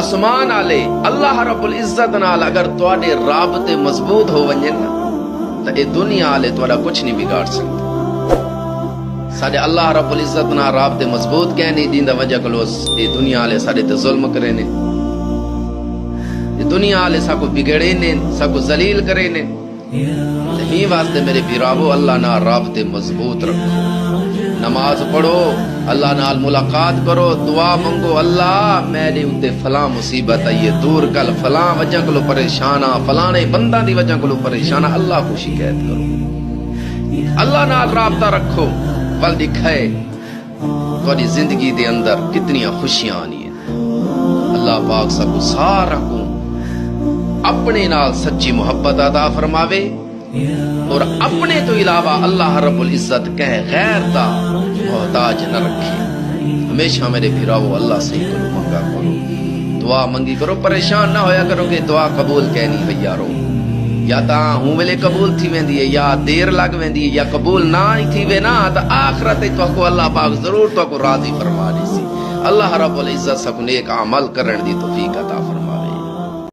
आसमान आले अल्लाह रब्बुल इज्जत नाल अगर तुहाडे राबते मजबूत हो वंजन ना तो ये दुनिया आले तुहाडा कुछ नहीं बिगाड़ सकते। साडे अल्लाह रब्बुल इज्जत नाल राबते मजबूत क्या नहीं दींदा वजह कलो ये दुनिया आले साडे ते जुल्म करे ने, ये दुनिया आले साको बिगड़े ने, साको जलील करे ने। ही वास्ते मेरे बिरावो अल्लाह नाल राबते मजबूत रखो, नमाज पढ़ो, अल्लाह नाल मुलाकात करो, दुआ मंगो, अल्लाह मेरे उत्ते फलां मुसीबत आई है दूर कल, फलां वजह को परेशान आ, फलाने बंदा दी वजह को परेशान आ, अल्लाह को शिकायत करो, अल्लाह नाल राबता रखो। वल दिखाए तुम्हारी जिंदगी दे अंदर कितनी खुशियां आनी है। अल्लाह पाक सबको सारा को अपने नाल सच्ची मोहब्बत अता फरमावे और अपने तो इलावा अल्लाह रब्बुल इज्जत कह गैर दा मोहताज न रखे। हमेशा मेरे फिराओ अल्लाह से करो, मंगा करो, दुआ मंगी करो, परेशान ना होया करो कि दुआ कबूल कहनी भैयारो, या ता हूं वेले कबूल थी वेंदी है या देर लग वेंदी है, या कबूल ना ही थी वे ना तो आखिरत तो अल्लाह पाक जरूर तो राजी फरमा दी सी। अल्लाह रब्बुल इज्जत सब नेक अमल करन दी तौफीक अता फरमा।